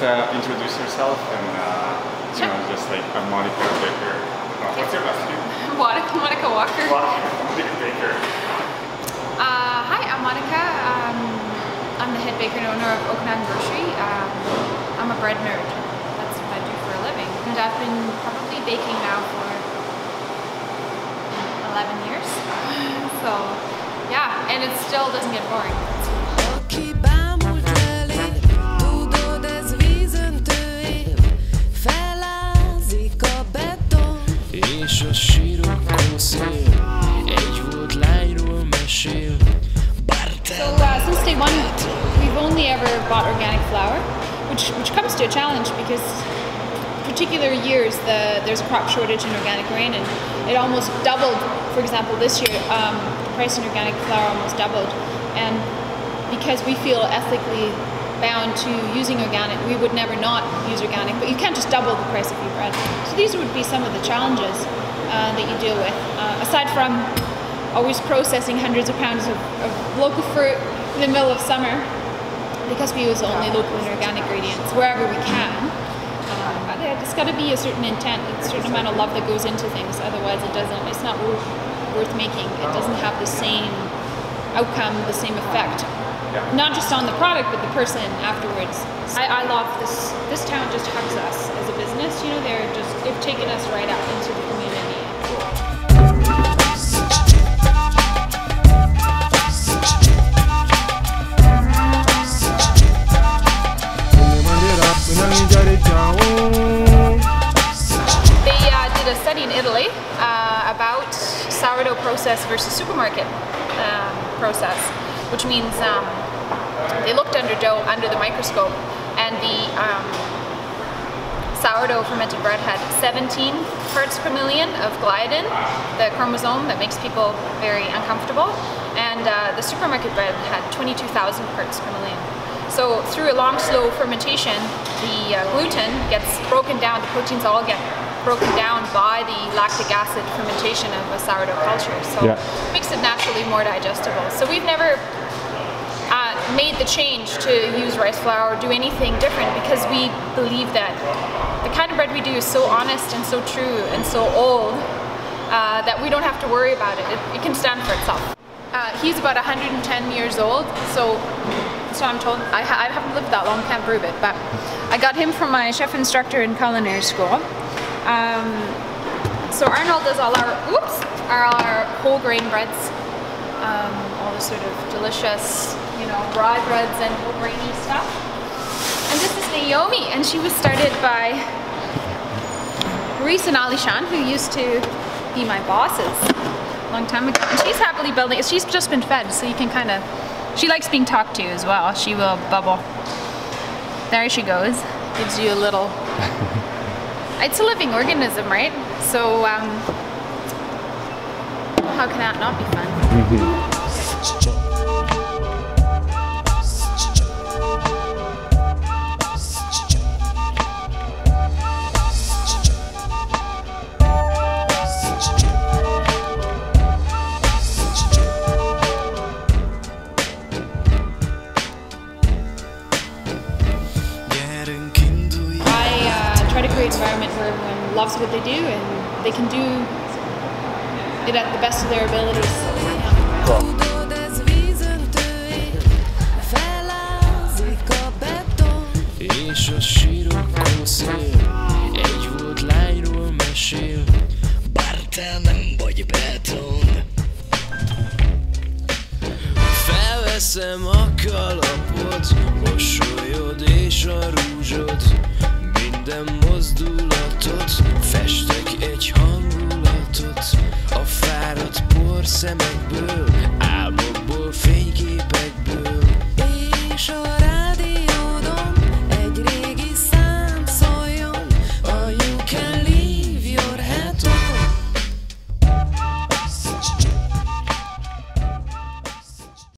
introduce yourself and you know, just like I'm Monika Baker. What's your last name? Monika Walker. Monika Baker. Hi, I'm Monika. I'm the head baker and owner of Okanagan Grocery. I'm a bread nerd. That's what I do for a living. And I've been probably baking now for 11 years. So yeah, and it still doesn't get boring. So since day one, we've only ever bought organic flour, which comes to a challenge because particular years there's a crop shortage in organic grain, and it almost doubled. For example, this year the price in organic flour almost doubled, and because we feel ethically bound to using organic, we would never not use organic, but you can't just double the price of your bread. So these would be some of the challenges that you deal with, aside from always processing hundreds of pounds of local fruit in the middle of summer, because we use only local and organic ingredients wherever we can. It's got to be a certain intent, a certain amount of love that goes into things, otherwise it's not worth making. It doesn't have the same outcome, the same effect. Not just on the product, but the person afterwards. I love this. This town just hugs us as a business. You know, they've taken us right out into the community. They did a study in Italy about sourdough process versus supermarket process, which means they looked under dough under the microscope, and the sourdough fermented bread had 17 parts per million of gliadin, the chromosome that makes people very uncomfortable, and the supermarket bread had 22,000 parts per million. So through a long, slow fermentation, the gluten gets broken down, the proteins all get broken down by the lactic acid fermentation of a sourdough culture. So it makes it naturally more digestible. So we've never made the change to use rice flour or do anything different, because we believe that the kind of bread we do is so honest and so true and so old that we don't have to worry about it. It can stand for itself. He's about 110 years old, so I'm told. I haven't lived that long, can't prove it, but I got him from my chef instructor in culinary school. So Arnold does all our whole grain breads, all the sort of delicious, you know, rye breads and whole grainy stuff. And this is Naomi, and she was started by Reese and Alishan, who used to be my bosses a long time ago. And she's happily building it. She's just been fed, so you can kind of, she likes being talked to as well. She will bubble. There she goes. Gives you a little, it's a living organism, right? So how can that not be fun? Try to create an environment where everyone loves what they do and they can do it at the best of their abilities. Felveszem a kalapot, mosolyod és a rúzsod, minden